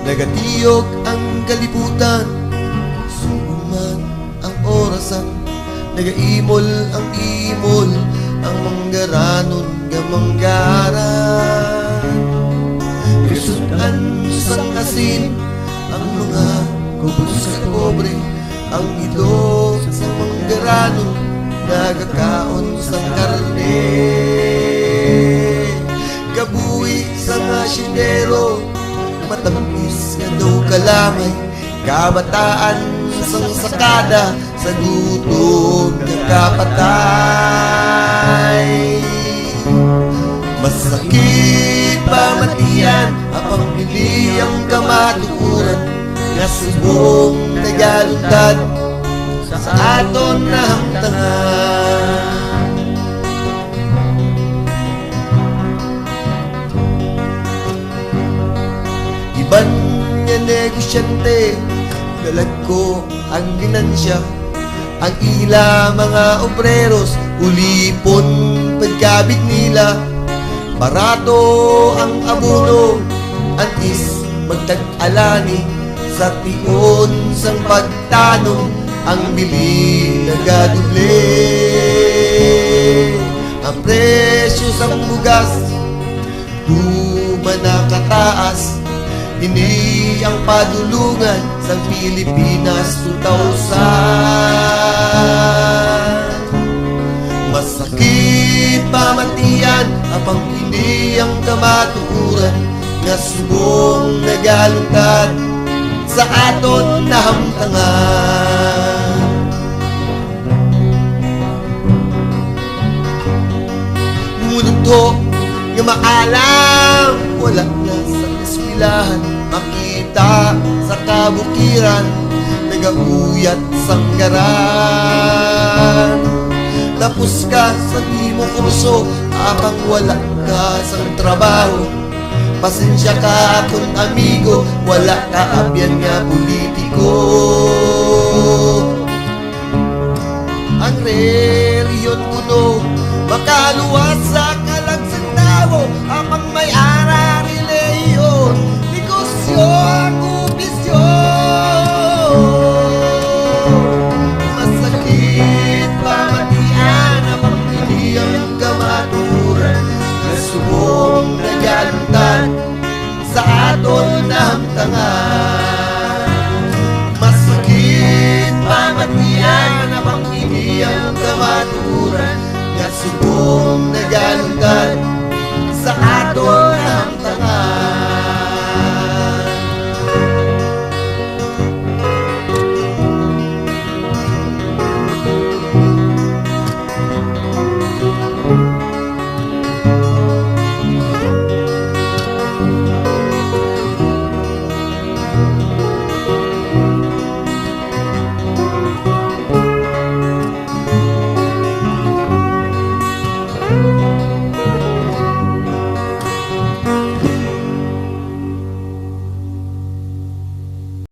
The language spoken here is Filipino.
Nagatiyog ang kalibutan, suman ang orasan, nagaimol ang imol, ang manggaranon gamanggaran. Kasudan sang asin, ang mga kubos sa kobre, ang ilo sa manggaranon, nagakaon sang karne. Gabuhi sa asyendero, matamis nga daw kalamay, kabataan sang sakada, sa gutom nga kapatay. Masakit pamatian, apang pili ang kamatukuran, nga subong nagalutad sa aton na hamtangan. Iban nga negosyante, galag ko ang ginansya, ang ila mga obreros, ulipon pagkabit nila. Barato ang abono, antis magtag-alani, sa pion sang pagtanong, ang bili nagaduble. Ang presyo sang bugas, duman na kataas, ini ang padulungan sa Pilipinas 2000. Masakit pamatian, apang ini ang kamatukuran, nga subong nagalutad sa aton na hamtangan. Ngunit to nga maalam, wala na sa eskwelahan, makita sa kabukiran, nagauyat sanggaran. Tapos ka sa imo kurso, apang wala ka sa trabaho. Pasensya ka kung amigo, wala ka abyan nga politiko. Ang reliyon kuno, makaluwas sa kalagsang tao, apang may ara reliyon, negosyo ang ubisyo. Masakit pamatian, apang hindi ang kamaturan, na subong nagalutad sa aton na hamtangan. Masakit pamatian, apang hindi ang kamaturan, na subong nagalutad sa aton